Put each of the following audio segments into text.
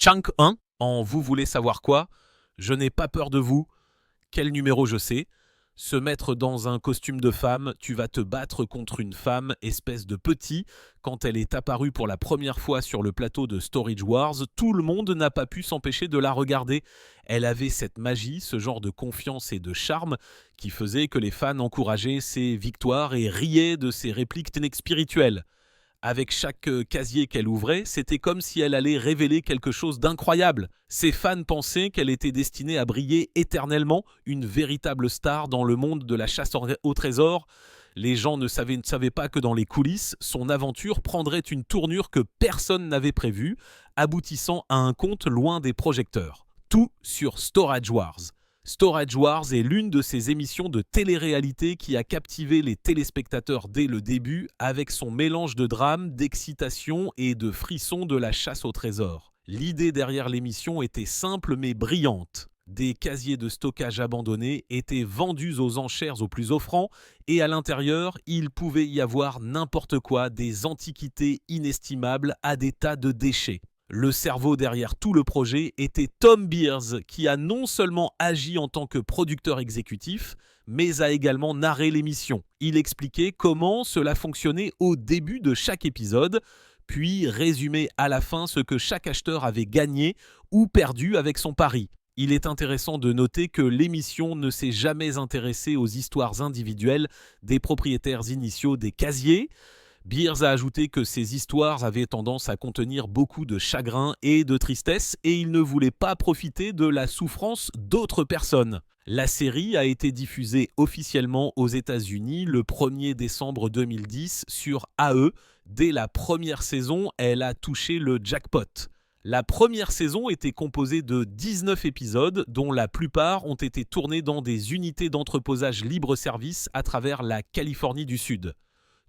Chunk 1, en Vous voulez savoir quoi? Je n'ai pas peur de vous. Quel numéro je sais? Se mettre dans un costume de femme, tu vas te battre contre une femme, espèce de petit. Quand elle est apparue pour la première fois sur le plateau de Storage Wars, tout le monde n'a pas pu s'empêcher de la regarder. Elle avait cette magie, ce genre de confiance et de charme qui faisait que les fans encourageaient ses victoires et riaient de ses répliques spirituelles. Avec chaque casier qu'elle ouvrait, c'était comme si elle allait révéler quelque chose d'incroyable. Ses fans pensaient qu'elle était destinée à briller éternellement, une véritable star dans le monde de la chasse au trésor. Les gens ne savaient pas que dans les coulisses, son aventure prendrait une tournure que personne n'avait prévue, aboutissant à un conte loin des projecteurs. Tout sur Storage Wars. Storage Wars est l'une de ces émissions de télé-réalité qui a captivé les téléspectateurs dès le début avec son mélange de drame, d'excitation et de frissons de la chasse au trésor. L'idée derrière l'émission était simple mais brillante. Des casiers de stockage abandonnés étaient vendus aux enchères aux plus offrants et à l'intérieur, il pouvait y avoir n'importe quoi, des antiquités inestimables à des tas de déchets. Le cerveau derrière tout le projet était Tom Beers, qui a non seulement agi en tant que producteur exécutif, mais a également narré l'émission. Il expliquait comment cela fonctionnait au début de chaque épisode, puis résumait à la fin ce que chaque acheteur avait gagné ou perdu avec son pari. Il est intéressant de noter que l'émission ne s'est jamais intéressée aux histoires individuelles des propriétaires initiaux des casiers. Beers a ajouté que ces histoires avaient tendance à contenir beaucoup de chagrin et de tristesse et il ne voulait pas profiter de la souffrance d'autres personnes. La série a été diffusée officiellement aux États-Unis le 1er décembre 2010 sur AE. Dès la première saison, elle a touché le jackpot. La première saison était composée de 19 épisodes dont la plupart ont été tournés dans des unités d'entreposage libre-service à travers la Californie du Sud.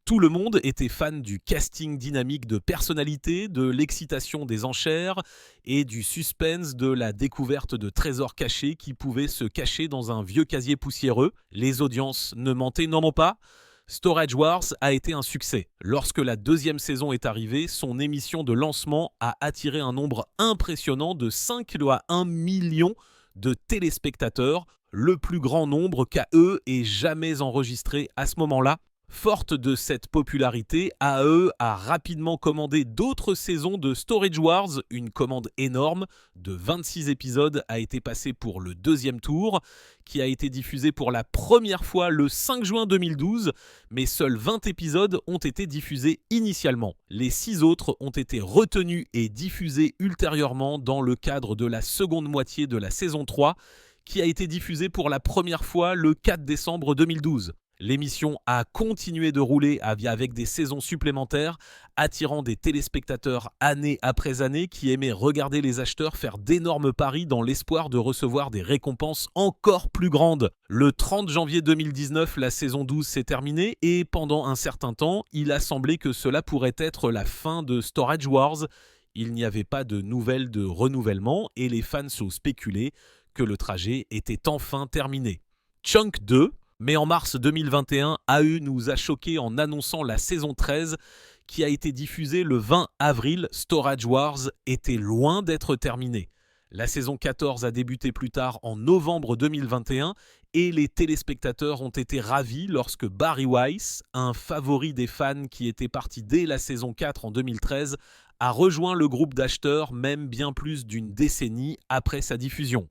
Tout le monde était fan du casting dynamique de personnalités, de l'excitation des enchères et du suspense de la découverte de trésors cachés qui pouvaient se cacher dans un vieux casier poussiéreux. Les audiences ne mentaient non pas. Storage Wars a été un succès. Lorsque la deuxième saison est arrivée, son émission de lancement a attiré un nombre impressionnant de 5 à 1 million de téléspectateurs, le plus grand nombre qu'AE ait jamais enregistré à ce moment-là. Forte de cette popularité, AE a rapidement commandé d'autres saisons de Storage Wars. Une commande énorme de 26 épisodes a été passée pour le deuxième tour, qui a été diffusé pour la première fois le 5 juin 2012, mais seuls 20 épisodes ont été diffusés initialement. Les 6 autres ont été retenus et diffusés ultérieurement dans le cadre de la seconde moitié de la saison 3, qui a été diffusée pour la première fois le 4 décembre 2012. L'émission a continué de rouler avec des saisons supplémentaires, attirant des téléspectateurs année après année qui aimaient regarder les acheteurs faire d'énormes paris dans l'espoir de recevoir des récompenses encore plus grandes. Le 30 janvier 2019, la saison 12 s'est terminée et pendant un certain temps, il a semblé que cela pourrait être la fin de Storage Wars. Il n'y avait pas de nouvelles de renouvellement et les fans ont spéculé que le trajet était enfin terminé. Chunk 2. Mais en mars 2021, AE nous a choqués en annonçant la saison 13 qui a été diffusée le 20 avril. Storage Wars était loin d'être terminée. La saison 14 a débuté plus tard en novembre 2021 et les téléspectateurs ont été ravis lorsque Barry Weiss, un favori des fans qui était parti dès la saison 4 en 2013, a rejoint le groupe d'acheteurs même bien plus d'une décennie après sa diffusion.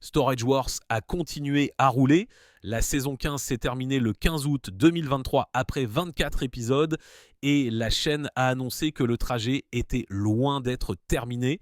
Storage Wars a continué à rouler. La saison 15 s'est terminée le 15 août 2023 après 24 épisodes et la chaîne a annoncé que le trajet était loin d'être terminé.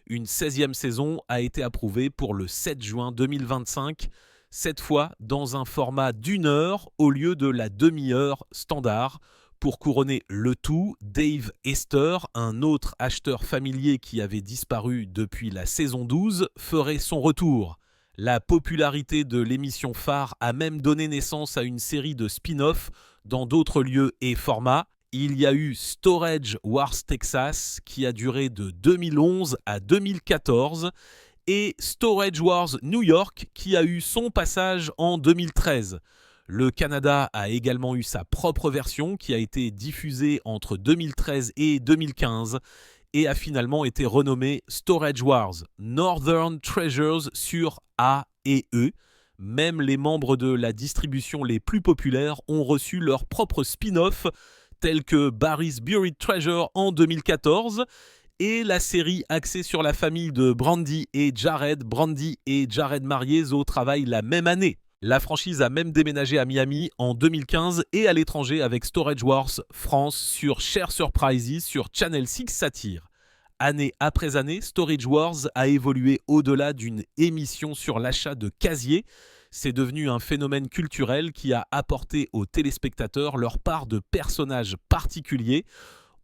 Une 16e saison a été approuvée pour le 7 juin 2025, cette fois dans un format d'1 heure au lieu de la demi-heure standard. Pour couronner le tout, Dave Hester, un autre acheteur familier qui avait disparu depuis la saison 12, ferait son retour. La popularité de l'émission phare a même donné naissance à une série de spin-offs dans d'autres lieux et formats. Il y a eu Storage Wars Texas qui a duré de 2011 à 2014 et Storage Wars New York qui a eu son passage en 2013. Le Canada a également eu sa propre version qui a été diffusée entre 2013 et 2015. et a finalement été renommée Storage Wars Northern Treasures sur A et E. Même les membres de la distribution les plus populaires ont reçu leur propre spin-off, tels que Barry's Buried Treasure en 2014 et la série axée sur la famille de Brandy et Jared mariés au travail la même année. La franchise a même déménagé à Miami en 2015 et à l'étranger avec Storage Wars France sur Share Surprises sur Channel 6 Satire. Année après année, Storage Wars a évolué au-delà d'une émission sur l'achat de casiers. C'est devenu un phénomène culturel qui a apporté aux téléspectateurs leur part de personnages particuliers,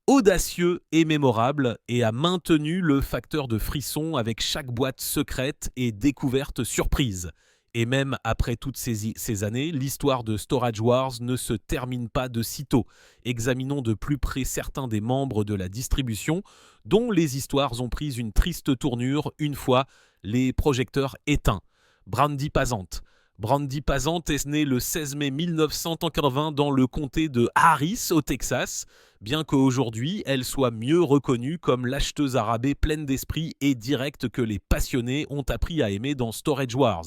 audacieux et mémorables, et a maintenu le facteur de frisson avec chaque boîte secrète et découverte surprise. Et même après toutes ces années, l'histoire de Storage Wars ne se termine pas de sitôt. Examinons de plus près certains des membres de la distribution, dont les histoires ont pris une triste tournure une fois les projecteurs éteints. Brandy Pasante. Brandy Pasante est née le 16 mai 1980 dans le comté de Harris, au Texas, bien qu'aujourd'hui elle soit mieux reconnue comme l'acheteuse à rabais pleine d'esprit et directe que les passionnés ont appris à aimer dans Storage Wars.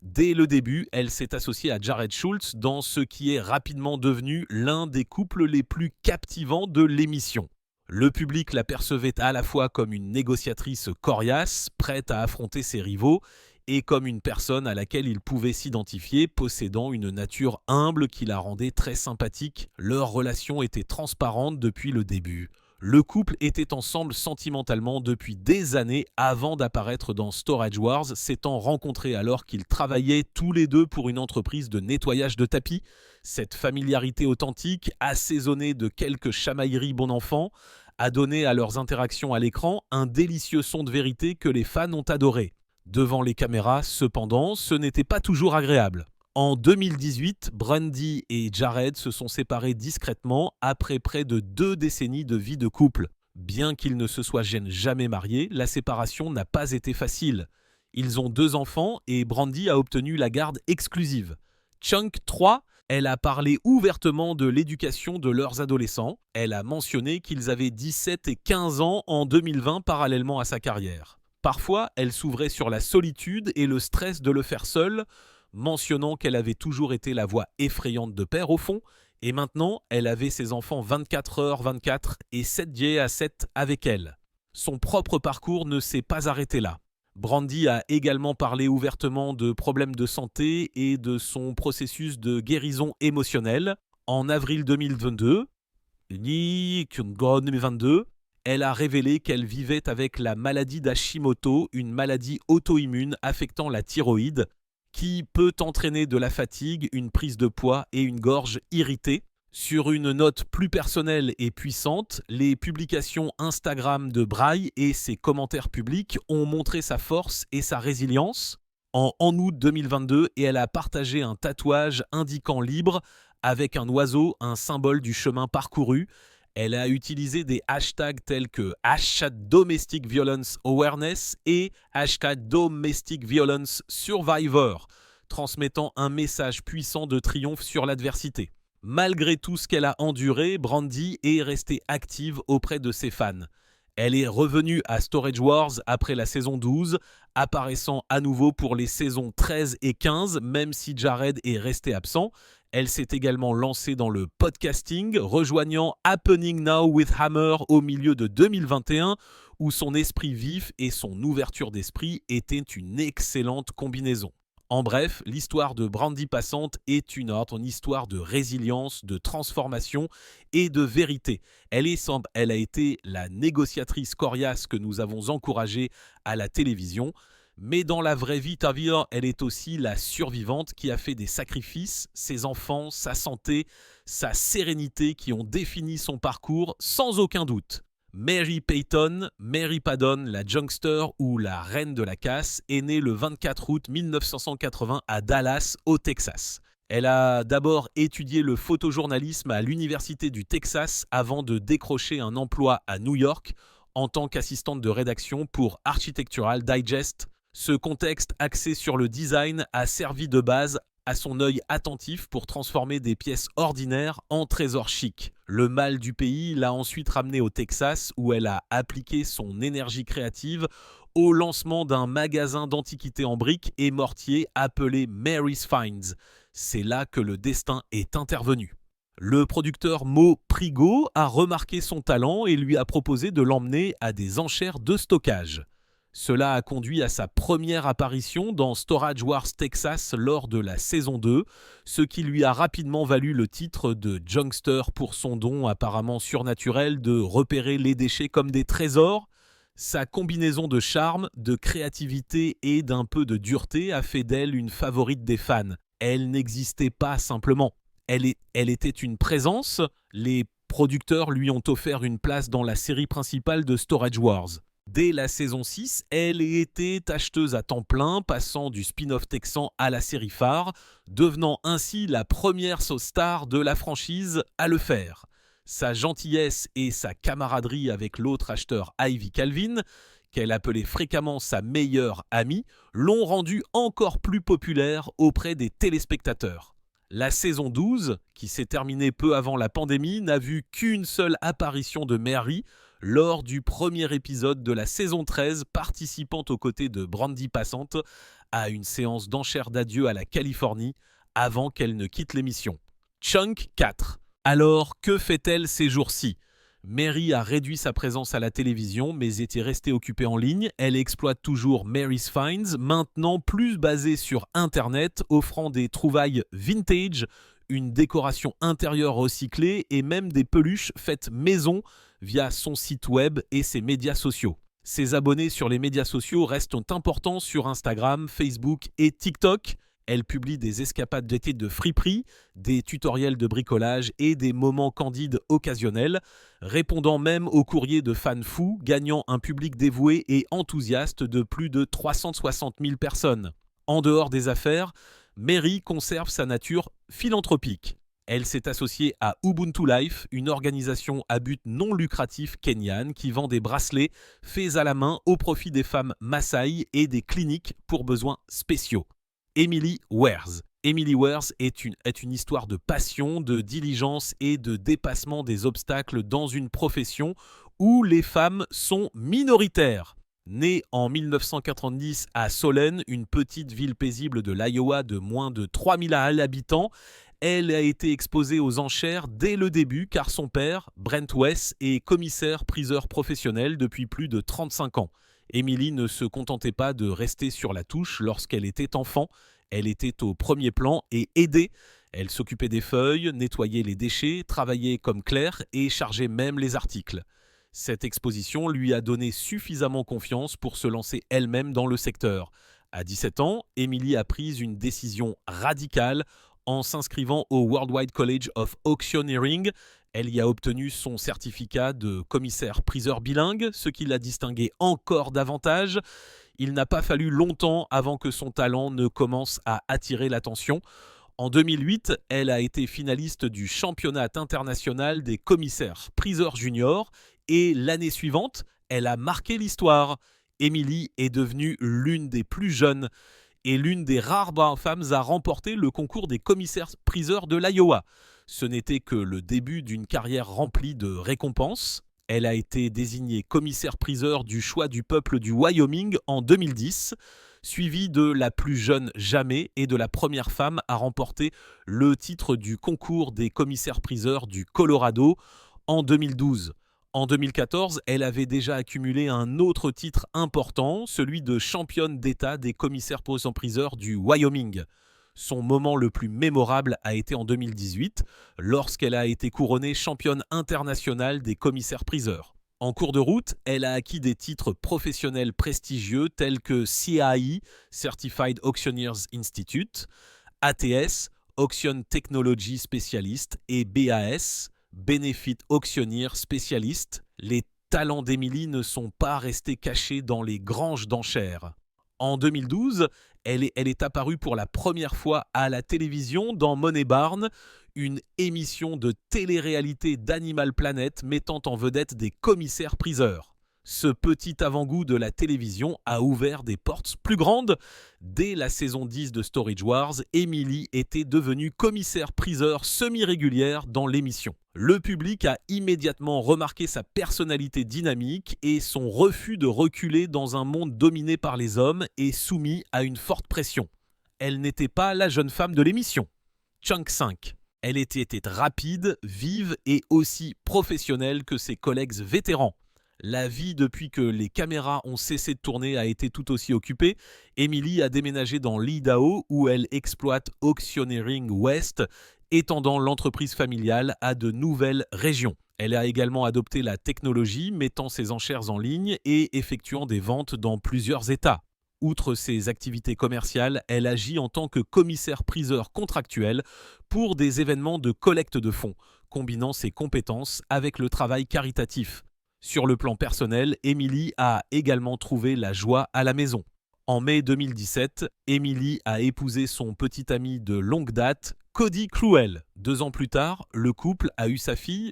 Dès le début, elle s'est associée à Jared Schultz dans ce qui est rapidement devenu l'un des couples les plus captivants de l'émission. Le public la percevait à la fois comme une négociatrice coriace, prête à affronter ses rivaux, et comme une personne à laquelle il pouvait s'identifier, possédant une nature humble qui la rendait très sympathique. Leur relation était transparente depuis le début. Le couple était ensemble sentimentalement depuis des années avant d'apparaître dans Storage Wars, s'étant rencontrés alors qu'ils travaillaient tous les deux pour une entreprise de nettoyage de tapis. Cette familiarité authentique, assaisonnée de quelques chamailleries bon enfant, a donné à leurs interactions à l'écran un délicieux son de vérité que les fans ont adoré. Devant les caméras, cependant, ce n'était pas toujours agréable. En 2018, Brandy et Jared se sont séparés discrètement après près de 2 décennies de vie de couple. Bien qu'ils ne se soient jamais mariés, la séparation n'a pas été facile. Ils ont 2 enfants et Brandy a obtenu la garde exclusive. Chunk 3, elle a parlé ouvertement de l'éducation de leurs adolescents. Elle a mentionné qu'ils avaient 17 et 15 ans en 2020 parallèlement à sa carrière. Parfois, elle s'ouvrait sur la solitude et le stress de le faire seule, mentionnant qu'elle avait toujours été la voix effrayante de père au fond, et maintenant, elle avait ses enfants 24h/24 et 7 avec elle. Son propre parcours ne s'est pas arrêté là. Brandy a également parlé ouvertement de problèmes de santé et de son processus de guérison émotionnelle. En avril 2022, elle a révélé qu'elle vivait avec la maladie d'Hashimoto, une maladie auto-immune affectant la thyroïde, qui peut entraîner de la fatigue, une prise de poids et une gorge irritée. Sur une note plus personnelle et puissante, les publications Instagram de Braille et ses commentaires publics ont montré sa force et sa résilience. En août 2022, et elle a partagé un tatouage indiquant libre avec un oiseau, un symbole du chemin parcouru. Elle a utilisé des hashtags tels que #DomesticViolenceAwareness et #DomesticViolenceSurvivor, transmettant un message puissant de triomphe sur l'adversité. Malgré tout ce qu'elle a enduré, Brandy est restée active auprès de ses fans. Elle est revenue à Storage Wars après la saison 12, apparaissant à nouveau pour les saisons 13 et 15, même si Jared est resté absent. Elle s'est également lancée dans le podcasting, rejoignant Happening Now with Hammer au milieu de 2021, où son esprit vif et son ouverture d'esprit étaient une excellente combinaison. En bref, l'histoire de Brandy Pasante est une histoire de résilience, de transformation et de vérité. Elle a été la négociatrice coriace que nous avons encouragée à la télévision. Mais dans la vraie vie, elle est aussi la survivante qui a fait des sacrifices, ses enfants, sa santé, sa sérénité qui ont défini son parcours sans aucun doute. Mary Payton, Mary Padon, la Junkster ou la reine de la casse, est née le 24 août 1980 à Dallas, au Texas. Elle a d'abord étudié le photojournalisme à l'Université du Texas avant de décrocher un emploi à New York en tant qu'assistante de rédaction pour Architectural Digest. Ce contexte axé sur le design a servi de base a son œil attentif pour transformer des pièces ordinaires en trésors chics. Le mal du pays l'a ensuite ramenée au Texas où elle a appliqué son énergie créative au lancement d'un magasin d'antiquités en briques et mortier appelé Mary's Finds. C'est là que le destin est intervenu. Le producteur Mo Prigo a remarqué son talent et lui a proposé de l'emmener à des enchères de stockage. Cela a conduit à sa première apparition dans Storage Wars Texas lors de la saison 2, ce qui lui a rapidement valu le titre de Junkster pour son don apparemment surnaturel de repérer les déchets comme des trésors. Sa combinaison de charme, de créativité et d'un peu de dureté a fait d'elle une favorite des fans. Elle n'existait pas simplement. Elle était une présence. Les producteurs lui ont offert une place dans la série principale de Storage Wars. Dès la saison 6, elle était acheteuse à temps plein, passant du spin-off texan à la série phare, devenant ainsi la première star de la franchise à le faire. Sa gentillesse et sa camaraderie avec l'autre acheteur Ivy Calvin, qu'elle appelait fréquemment sa meilleure amie, l'ont rendue encore plus populaire auprès des téléspectateurs. La saison 12, qui s'est terminée peu avant la pandémie, n'a vu qu'une seule apparition de Mary lors du premier épisode de la saison 13, participant aux côtés de Brandy Passante à une séance d'enchères d'adieu à la Californie avant qu'elle ne quitte l'émission. Chunk 4. Alors, que fait-elle ces jours-ci ? Mary a réduit sa présence à la télévision mais était restée occupée en ligne. Elle exploite toujours Mary's Finds, maintenant plus basée sur Internet, offrant des trouvailles vintage, une décoration intérieure recyclée et même des peluches faites maison via son site web et ses médias sociaux. Ses abonnés sur les médias sociaux restent importants sur Instagram, Facebook et TikTok. Elle publie des escapades d'été de friperie, des tutoriels de bricolage et des moments candides occasionnels, répondant même aux courriers de fans fous, gagnant un public dévoué et enthousiaste de plus de 360 000 personnes. En dehors des affaires, Mary conserve sa nature philanthropique. Elle s'est associée à Ubuntu Life, une organisation à but non lucratif kenyane qui vend des bracelets faits à la main au profit des femmes Maasai et des cliniques pour besoins spéciaux. Emily Wares. Emily Wares est une histoire de passion, de diligence et de dépassement des obstacles dans une profession où les femmes sont minoritaires. Née en 1990 à Solène, une petite ville paisible de l'Iowa de moins de 3000 habitants, elle a été exposée aux enchères dès le début car son père, Brent West, est commissaire-priseur professionnel depuis plus de 35 ans. Emily ne se contentait pas de rester sur la touche lorsqu'elle était enfant. Elle était au premier plan et aidée. Elle s'occupait des feuilles, nettoyait les déchets, travaillait comme clerc et chargeait même les articles. Cette exposition lui a donné suffisamment confiance pour se lancer elle-même dans le secteur. À 17 ans, Emily a pris une décision radicale en s'inscrivant au Worldwide College of Auctioneering. Elle y a obtenu son certificat de commissaire-priseur bilingue, ce qui l'a distingué encore davantage. Il n'a pas fallu longtemps avant que son talent ne commence à attirer l'attention. En 2008, elle a été finaliste du championnat international des commissaires-priseurs juniors et l'année suivante, elle a marqué l'histoire. Emily est devenue l'une des plus jeunes et l'une des rares femmes à remporter le concours des commissaires-priseurs de l'Iowa. Ce n'était que le début d'une carrière remplie de récompenses. Elle a été désignée commissaire-priseur du choix du peuple du Wyoming en 2010, suivie de la plus jeune jamais et de la première femme à remporter le titre du concours des commissaires-priseurs du Colorado en 2012. En 2014, elle avait déjà accumulé un autre titre important, celui de championne d'État des commissaires-priseurs du Wyoming. Son moment le plus mémorable a été en 2018, lorsqu'elle a été couronnée championne internationale des commissaires-priseurs. En cours de route, elle a acquis des titres professionnels prestigieux tels que CAI, Certified Auctioneers Institute, ATS, Auction Technology Specialist et BAS, Benefit Auctioneer Specialist. Les talents d'Emily ne sont pas restés cachés dans les granges d'enchères. En 2012, elle est apparue pour la première fois à la télévision dans Money Barn, une émission de télé-réalité d'Animal Planet mettant en vedette des commissaires-priseurs. Ce petit avant-goût de la télévision a ouvert des portes plus grandes. Dès la saison 10 de Storage Wars, Emily était devenue commissaire-priseur semi-régulière dans l'émission. Le public a immédiatement remarqué sa personnalité dynamique et son refus de reculer dans un monde dominé par les hommes et soumis à une forte pression. Elle n'était pas la jeune femme de l'émission. Chunk 5. Elle était rapide, vive et aussi professionnelle que ses collègues vétérans. La vie depuis que les caméras ont cessé de tourner a été tout aussi occupée. Emily a déménagé dans l'Idaho où elle exploite Auctioneering West, étendant l'entreprise familiale à de nouvelles régions. Elle a également adopté la technologie, mettant ses enchères en ligne et effectuant des ventes dans plusieurs États. Outre ses activités commerciales, elle agit en tant que commissaire-priseur contractuel pour des événements de collecte de fonds, combinant ses compétences avec le travail caritatif. Sur le plan personnel, Emily a également trouvé la joie à la maison. En mai 2017, Emily a épousé son petit ami de longue date, Cody Cruel. 2 ans plus tard, le couple a eu sa fille,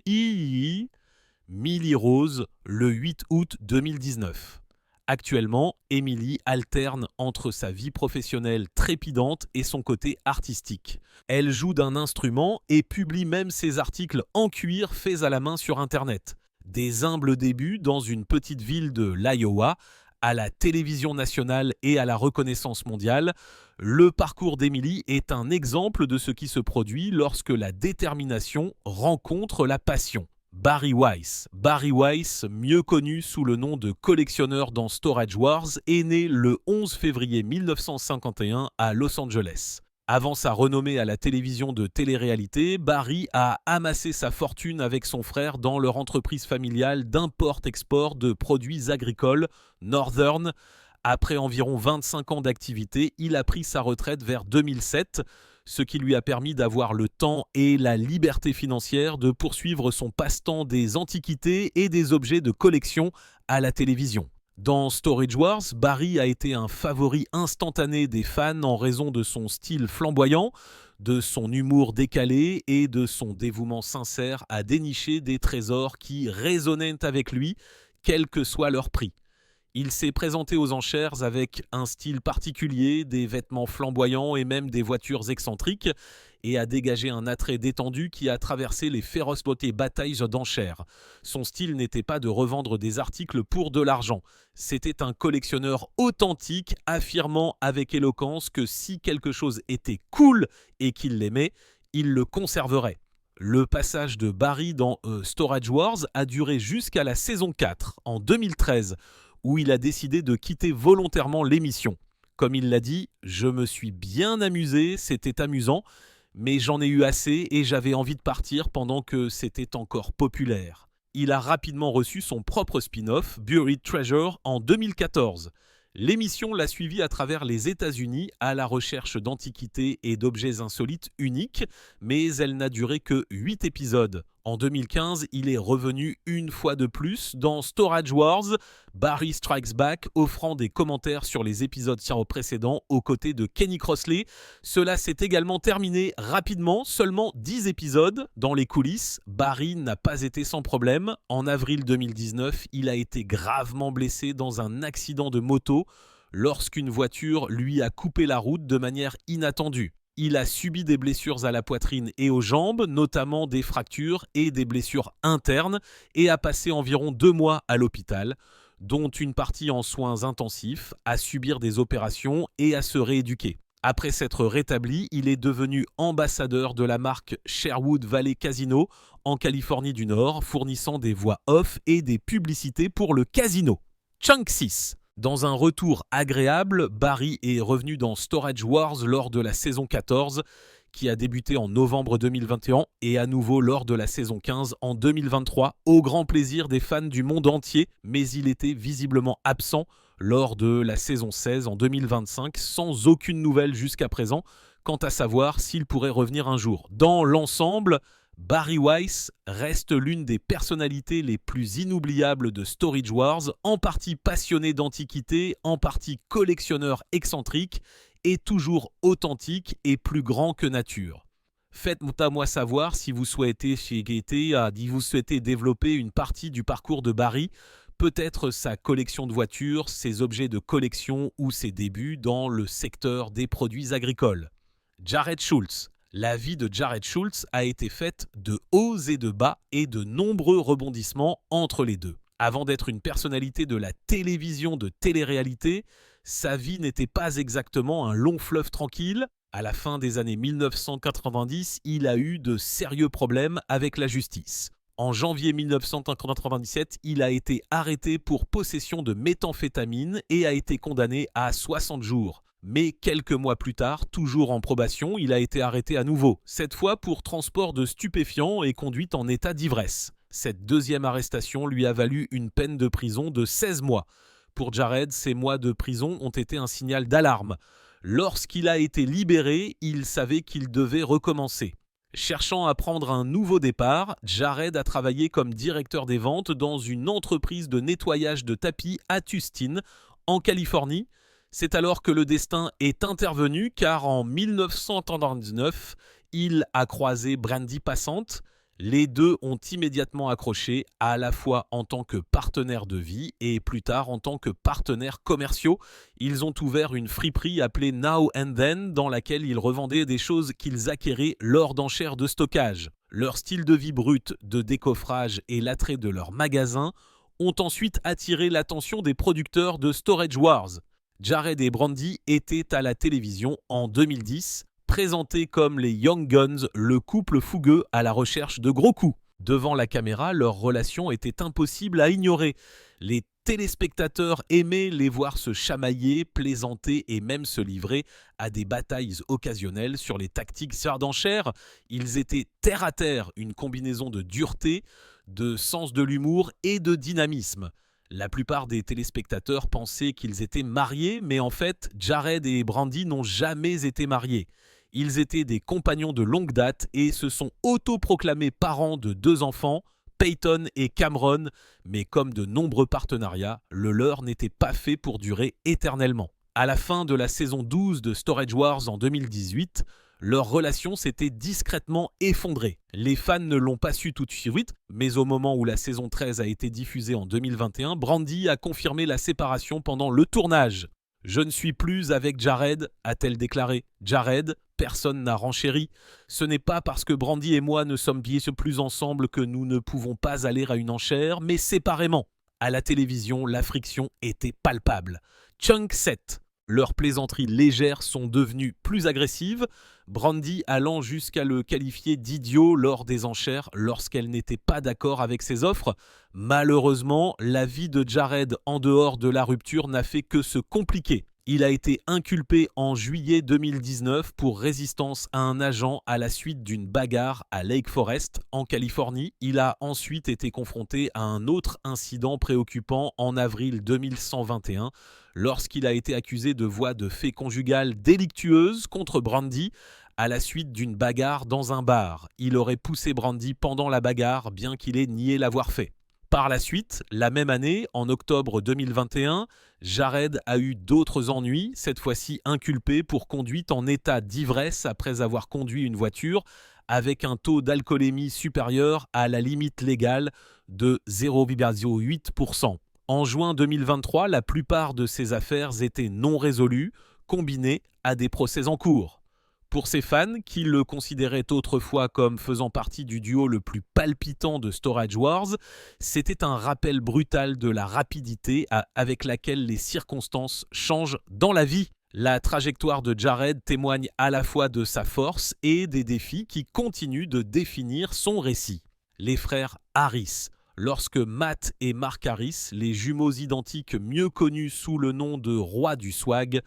Millie Rose, le 8 août 2019. Actuellement, Emily alterne entre sa vie professionnelle trépidante et son côté artistique. Elle joue d'un instrument et publie même ses articles en cuir faits à la main sur Internet. Des humbles débuts dans une petite ville de l'Iowa, à la télévision nationale et à la reconnaissance mondiale, le parcours d'Emily est un exemple de ce qui se produit lorsque la détermination rencontre la passion. Barry Weiss, mieux connu sous le nom de collectionneur dans Storage Wars, est né le 11 février 1951 à Los Angeles. Avant sa renommée à la télévision de télé-réalité, Barry a amassé sa fortune avec son frère dans leur entreprise familiale d'import-export de produits agricoles, Northern. Après environ 25 ans d'activité, il a pris sa retraite vers 2007, ce qui lui a permis d'avoir le temps et la liberté financière de poursuivre son passe-temps des antiquités et des objets de collection à la télévision. Dans Storage Wars, Barry a été un favori instantané des fans en raison de son style flamboyant, de son humour décalé et de son dévouement sincère à dénicher des trésors qui résonnaient avec lui, quel que soit leur prix. Il s'est présenté aux enchères avec un style particulier, des vêtements flamboyants et même des voitures excentriques, et a dégagé un attrait détendu qui a traversé les féroces batailles d'enchères. Son style n'était pas de revendre des articles pour de l'argent. C'était un collectionneur authentique, affirmant avec éloquence que si quelque chose était cool et qu'il l'aimait, il le conserverait. Le passage de Barry dans Storage Wars a duré jusqu'à la saison 4, en 2013, où il a décidé de quitter volontairement l'émission. Comme il l'a dit, « Je me suis bien amusé, c'était amusant, mais j'en ai eu assez et j'avais envie de partir pendant que c'était encore populaire. » Il a rapidement reçu son propre spin-off, Buried Treasure, en 2014. L'émission l'a suivi à travers les États-Unis à la recherche d'antiquités et d'objets insolites uniques, mais elle n'a duré que 8 épisodes. En 2015, il est revenu une fois de plus dans Storage Wars, Barry Strikes Back, offrant des commentaires sur les épisodes précédents aux côtés de Kenny Crossley. Cela s'est également terminé rapidement, seulement 10 épisodes. Dans les coulisses, Barry n'a pas été sans problème. En avril 2019, il a été gravement blessé dans un accident de moto lorsqu'une voiture lui a coupé la route de manière inattendue. Il a subi des blessures à la poitrine et aux jambes, notamment des fractures et des blessures internes, et a passé environ 2 mois à l'hôpital, dont une partie en soins intensifs, à subir des opérations et à se rééduquer. Après s'être rétabli, il est devenu ambassadeur de la marque Sherwood Valley Casino en Californie du Nord, fournissant des voix off et des publicités pour le casino. Chunk 6. Dans un retour agréable, Barry est revenu dans Storage Wars lors de la saison 14, qui a débuté en novembre 2021, et à nouveau lors de la saison 15 en 2023, au grand plaisir des fans du monde entier, mais il était visiblement absent lors de la saison 16 en 2025, sans aucune nouvelle jusqu'à présent, quant à savoir s'il pourrait revenir un jour. Dans l'ensemble, Barry Weiss reste l'une des personnalités les plus inoubliables de Storage Wars, en partie passionné d'antiquités, en partie collectionneur excentrique et toujours authentique et plus grand que nature. Faites-moi savoir si vous souhaitez développer une partie du parcours de Barry Peut-être sa collection de voitures, ses objets de collection ou ses débuts dans le secteur des produits agricoles. Jared Schultz. La vie de Jared Schultz a été faite de hauts et de bas et de nombreux rebondissements entre les deux. Avant d'être une personnalité de la télévision de télé-réalité, sa vie n'était pas exactement un long fleuve tranquille. À la fin des années 1990, il a eu de sérieux problèmes avec la justice. En janvier 1997, il a été arrêté pour possession de méthamphétamine et a été condamné à 60 jours. Mais quelques mois plus tard, toujours en probation, il a été arrêté à nouveau, cette fois pour transport de stupéfiants et conduite en état d'ivresse. Cette deuxième arrestation lui a valu une peine de prison de 16 mois. Pour Jared, ces mois de prison ont été un signal d'alarme. Lorsqu'il a été libéré, il savait qu'il devait recommencer. Cherchant à prendre un nouveau départ, Jared a travaillé comme directeur des ventes dans une entreprise de nettoyage de tapis à Tustin, en Californie. C'est alors que le destin est intervenu car en 1999, il a croisé Brandy Passante. Les deux ont immédiatement accroché, à la fois en tant que partenaires de vie et plus tard en tant que partenaires commerciaux. Ils ont ouvert une friperie appelée Now and Then dans laquelle ils revendaient des choses qu'ils acquéraient lors d'enchères de stockage. Leur style de vie brut, de décoffrage et l'attrait de leur magasin ont ensuite attiré l'attention des producteurs de Storage Wars. Jared et Brandy étaient à la télévision en 2010, présentés comme les Young Guns, le couple fougueux à la recherche de gros coups. Devant la caméra, leur relation était impossible à ignorer. Les téléspectateurs aimaient les voir se chamailler, plaisanter et même se livrer à des batailles occasionnelles sur les tactiques d'enchères. Ils étaient terre à terre, une combinaison de dureté, de sens de l'humour et de dynamisme. La plupart des téléspectateurs pensaient qu'ils étaient mariés, mais en fait, Jared et Brandy n'ont jamais été mariés. Ils étaient des compagnons de longue date et se sont autoproclamés parents de 2 enfants, Peyton et Cameron, mais comme de nombreux partenariats, le leur n'était pas fait pour durer éternellement. À la fin de la saison 12 de Storage Wars en 2018, leur relation s'était discrètement effondrée. Les fans ne l'ont pas su tout de suite, mais au moment où la saison 13 a été diffusée en 2021, Brandy a confirmé la séparation pendant le tournage. « Je ne suis plus avec Jared », a-t-elle déclaré. « Jared, personne n'a renchéri. Ce n'est pas parce que Brandy et moi ne sommes plus ensemble que nous ne pouvons pas aller à une enchère, mais séparément. » À la télévision, la friction était palpable. Chunk 7. Leurs plaisanteries légères sont devenues plus agressives, Brandy allant jusqu'à le qualifier d'idiot lors des enchères lorsqu'elle n'était pas d'accord avec ses offres. Malheureusement, la vie de Jared en dehors de la rupture n'a fait que se compliquer. Il a été inculpé en juillet 2019 pour résistance à un agent à la suite d'une bagarre à Lake Forest, en Californie. Il a ensuite été confronté à un autre incident préoccupant en avril 2121, lorsqu'il a été accusé de voies de fait conjugales délictueuses contre Brandy à la suite d'une bagarre dans un bar. Il aurait poussé Brandy pendant la bagarre, bien qu'il ait nié l'avoir fait. Par la suite, la même année, en octobre 2021, Jared a eu d'autres ennuis, cette fois-ci inculpé pour conduite en état d'ivresse après avoir conduit une voiture avec un taux d'alcoolémie supérieur à la limite légale de 0,08%. En juin 2023, la plupart de ces affaires étaient non résolues, combinées à des procès en cours. Pour ses fans, qui le considéraient autrefois comme faisant partie du duo le plus palpitant de Storage Wars, c'était un rappel brutal de la rapidité avec laquelle les circonstances changent dans la vie. La trajectoire de Jared témoigne à la fois de sa force et des défis qui continuent de définir son récit. Les frères Harris. Lorsque Matt et Mark Harris, les jumeaux identiques mieux connus sous le nom de rois du swag,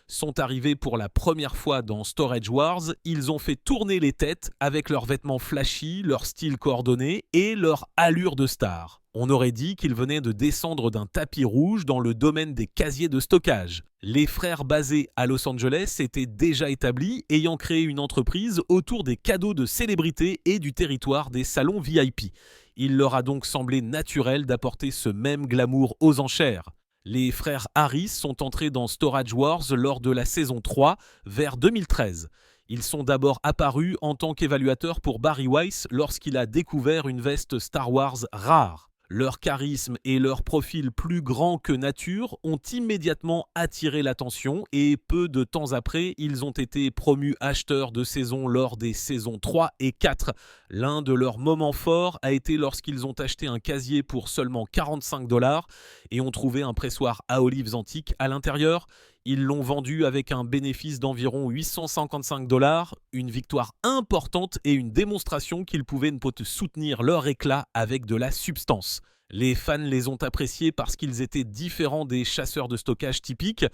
sont arrivés pour la première fois dans Storage Wars, ils ont fait tourner les têtes avec leurs vêtements flashy, leur style coordonné et leur allure de star. On aurait dit qu'ils venaient de descendre d'un tapis rouge dans le domaine des casiers de stockage. Les frères basés à Los Angeles étaient déjà établis, ayant créé une entreprise autour des cadeaux de célébrités et du territoire des salons VIP. Il leur a donc semblé naturel d'apporter ce même glamour aux enchères. Les frères Harris sont entrés dans Storage Wars lors de la saison 3, vers 2013. Ils sont d'abord apparus en tant qu'évaluateurs pour Barry Weiss lorsqu'il a découvert une veste Star Wars rare. Leur charisme et leur profil plus grand que nature ont immédiatement attiré l'attention et peu de temps après, ils ont été promus acheteurs de saison lors des saisons 3 et 4. L'un de leurs moments forts a été lorsqu'ils ont acheté un casier pour seulement 45$ et ont trouvé un pressoir à olives antiques à l'intérieur. Ils l'ont vendu avec un bénéfice d'environ 855$, une victoire importante et une démonstration qu'ils pouvaient ne pas soutenir leur éclat avec de la substance. Les fans les ont appréciés parce qu'ils étaient différents des chasseurs de stockage typiques,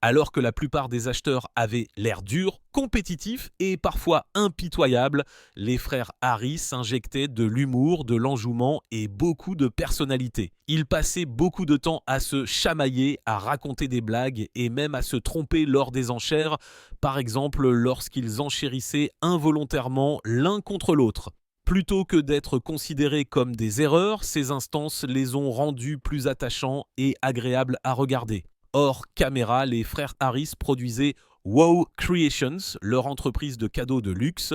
alors que la plupart des acheteurs avaient l'air dur, compétitif et parfois impitoyable. Les frères Harris injectaient de l'humour, de l'enjouement et beaucoup de personnalité. Ils passaient beaucoup de temps à se chamailler, à raconter des blagues et même à se tromper lors des enchères, par exemple lorsqu'ils enchérissaient involontairement l'un contre l'autre. Plutôt que d'être considérés comme des erreurs, ces instances les ont rendus plus attachants et agréables à regarder. Hors caméra, les frères Harris produisaient Wow Creations, leur entreprise de cadeaux de luxe,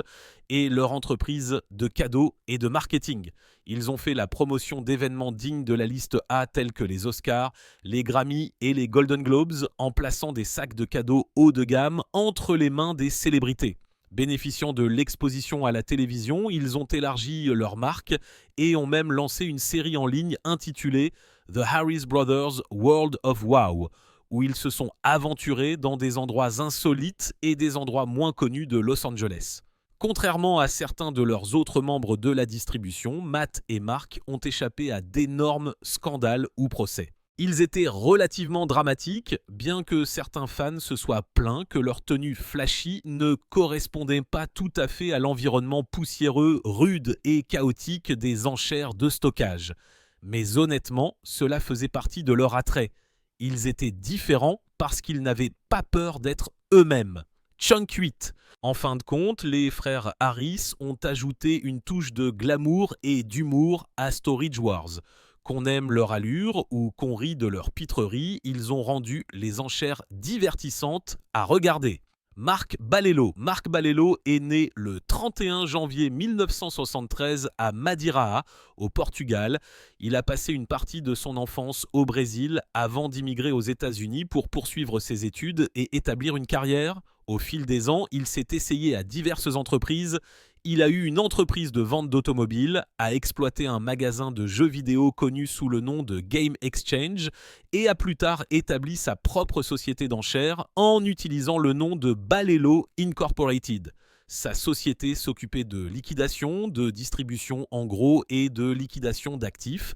et leur entreprise de cadeaux et de marketing. Ils ont fait la promotion d'événements dignes de la liste A tels que les Oscars, les Grammy et les Golden Globes en plaçant des sacs de cadeaux haut de gamme entre les mains des célébrités. Bénéficiant de l'exposition à la télévision, ils ont élargi leur marque et ont même lancé une série en ligne intitulée The Harris Brothers World of Wow, où ils se sont aventurés dans des endroits insolites et des endroits moins connus de Los Angeles. Contrairement à certains de leurs autres membres de la distribution, Matt et Mark ont échappé à d'énormes scandales ou procès. Ils étaient relativement dramatiques, bien que certains fans se soient plaints que leur tenue flashy ne correspondait pas tout à fait à l'environnement poussiéreux, rude et chaotique des enchères de stockage. Mais honnêtement, cela faisait partie de leur attrait. Ils étaient différents parce qu'ils n'avaient pas peur d'être eux-mêmes. Chunk 8. En fin de compte, les frères Harris ont ajouté une touche de glamour et d'humour à Storage Wars. Qu'on aime leur allure ou qu'on rit de leur pitrerie, ils ont rendu les enchères divertissantes à regarder. Mark Balello. Mark Balello est né le 31 janvier 1973 à Madeira, au Portugal. Il a passé une partie de son enfance au Brésil avant d'immigrer aux États-Unis pour poursuivre ses études et établir une carrière. Au fil des ans, il s'est essayé à diverses entreprises. Il a eu une entreprise de vente d'automobiles, a exploité un magasin de jeux vidéo connu sous le nom de Game Exchange et a plus tard établi sa propre société d'enchères en utilisant le nom de Balello Incorporated. Sa société s'occupait de liquidation, de distribution en gros et de liquidation d'actifs.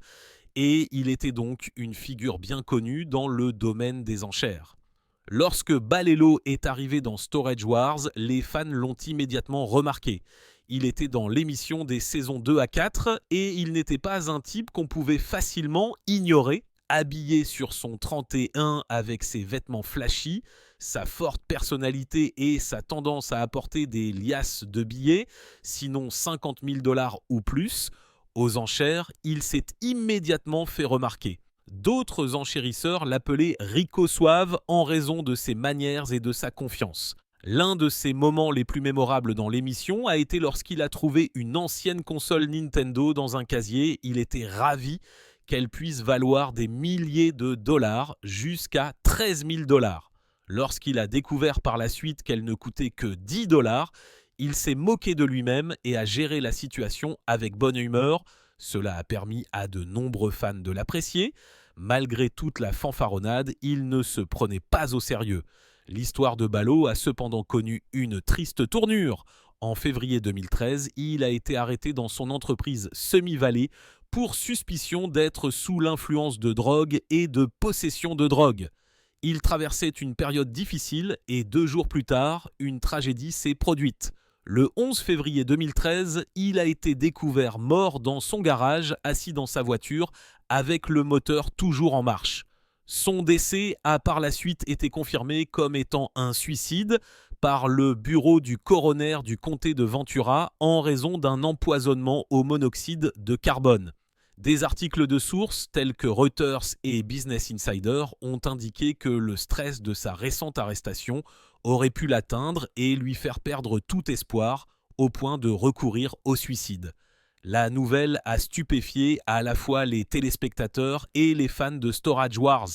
Et il était donc une figure bien connue dans le domaine des enchères. Lorsque Balello est arrivé dans Storage Wars, les fans l'ont immédiatement remarqué. Il était dans l'émission des saisons 2 à 4 et il n'était pas un type qu'on pouvait facilement ignorer. Habillé sur son 31 avec ses vêtements flashy, sa forte personnalité et sa tendance à apporter des liasses de billets, sinon $50 000 ou plus, aux enchères, il s'est immédiatement fait remarquer. D'autres enchérisseurs l'appelaient Rico Suave en raison de ses manières et de sa confiance. L'un de ses moments les plus mémorables dans l'émission a été lorsqu'il a trouvé une ancienne console Nintendo dans un casier. Il était ravi qu'elle puisse valoir des milliers de dollars, jusqu'à $13 000. Lorsqu'il a découvert par la suite qu'elle ne coûtait que $10, il s'est moqué de lui-même et a géré la situation avec bonne humeur. Cela a permis à de nombreux fans de l'apprécier. Malgré toute la fanfaronnade, il ne se prenait pas au sérieux. L'histoire de Balello a cependant connu une triste tournure. En février 2013, il a été arrêté dans son entreprise Semi-Valley pour suspicion d'être sous l'influence de drogue et de possession de drogue. Il traversait une période difficile et 2 jours plus tard, une tragédie s'est produite. Le 11 février 2013, il a été découvert mort dans son garage, assis dans sa voiture, avec le moteur toujours en marche. Son décès a par la suite été confirmé comme étant un suicide par le bureau du coroner du comté de Ventura en raison d'un empoisonnement au monoxyde de carbone. Des articles de sources tels que Reuters et Business Insider ont indiqué que le stress de sa récente arrestation aurait pu l'atteindre et lui faire perdre tout espoir au point de recourir au suicide. La nouvelle a stupéfié à la fois les téléspectateurs et les fans de Storage Wars.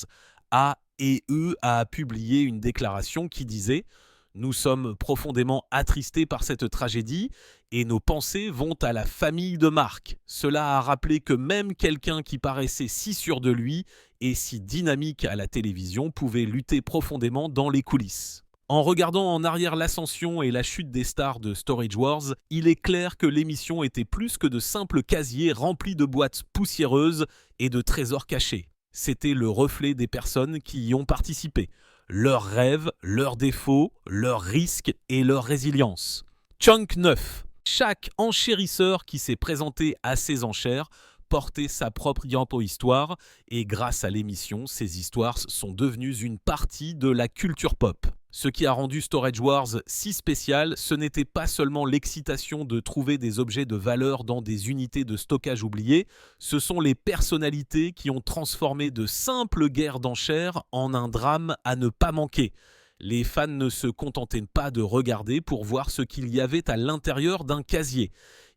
AEE a publié une déclaration qui disait « Nous sommes profondément attristés par cette tragédie et nos pensées vont à la famille de Mark. Cela a rappelé que même quelqu'un qui paraissait si sûr de lui et si dynamique à la télévision pouvait lutter profondément dans les coulisses. » En regardant en arrière l'ascension et la chute des stars de Storage Wars, il est clair que l'émission était plus que de simples casiers remplis de boîtes poussiéreuses et de trésors cachés. C'était le reflet des personnes qui y ont participé, leurs rêves, leurs défauts, leurs risques et leur résilience. Chunk 9. Chaque enchérisseur qui s'est présenté à ces enchères portait sa propre histoire et grâce à l'émission, ces histoires sont devenues une partie de la culture pop. Ce qui a rendu Storage Wars si spécial, ce n'était pas seulement l'excitation de trouver des objets de valeur dans des unités de stockage oubliées, ce sont les personnalités qui ont transformé de simples guerres d'enchères en un drame à ne pas manquer. Les fans ne se contentaient pas de regarder pour voir ce qu'il y avait à l'intérieur d'un casier.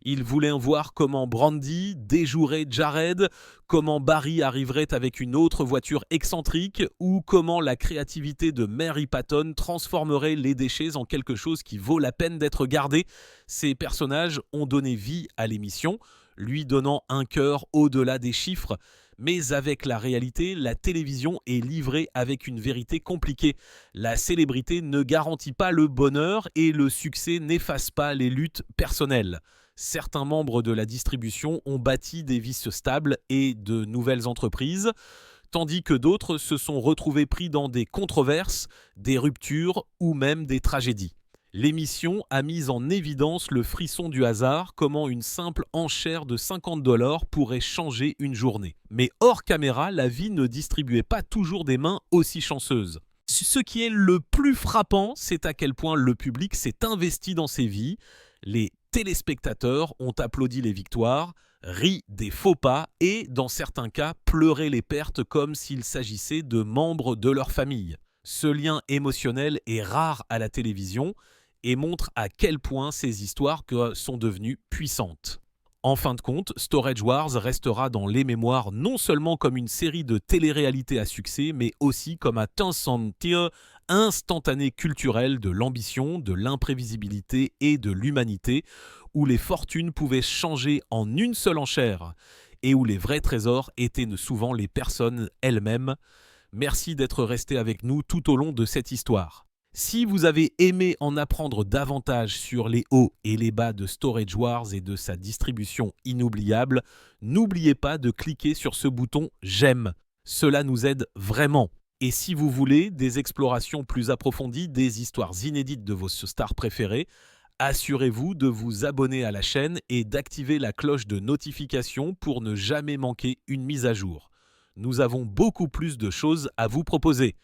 Ils voulaient voir comment Brandy déjouerait Jared, comment Barry arriverait avec une autre voiture excentrique ou comment la créativité de Mary Patton transformerait les déchets en quelque chose qui vaut la peine d'être gardé. Ces personnages ont donné vie à l'émission, lui donnant un cœur au-delà des chiffres. Mais avec la réalité, la télévision est livrée avec une vérité compliquée. La célébrité ne garantit pas le bonheur et le succès n'efface pas les luttes personnelles. Certains membres de la distribution ont bâti des vies stables et de nouvelles entreprises, tandis que d'autres se sont retrouvés pris dans des controverses, des ruptures ou même des tragédies. L'émission a mis en évidence le frisson du hasard, comment une simple enchère de $50 pourrait changer une journée. Mais hors caméra, la vie ne distribuait pas toujours des mains aussi chanceuses. Ce qui est le plus frappant, c'est à quel point le public s'est investi dans ces vies. Les téléspectateurs ont applaudi les victoires, ri des faux pas et, dans certains cas, pleuré les pertes comme s'il s'agissait de membres de leur famille. Ce lien émotionnel est rare à la télévision et montre à quel point ces histoires sont devenues puissantes. En fin de compte, Storage Wars restera dans les mémoires non seulement comme une série de télé-réalité à succès, mais aussi comme un temps instantané culturel de l'ambition, de l'imprévisibilité et de l'humanité, où les fortunes pouvaient changer en une seule enchère et où les vrais trésors étaient souvent les personnes elles-mêmes. Merci d'être resté avec nous tout au long de cette histoire. Si vous avez aimé en apprendre davantage sur les hauts et les bas de Storage Wars et de sa distribution inoubliable, n'oubliez pas de cliquer sur ce bouton « J'aime ». Cela nous aide vraiment. Et si vous voulez des explorations plus approfondies des histoires inédites de vos stars préférées, assurez-vous de vous abonner à la chaîne et d'activer la cloche de notification pour ne jamais manquer une mise à jour. Nous avons beaucoup plus de choses à vous proposer.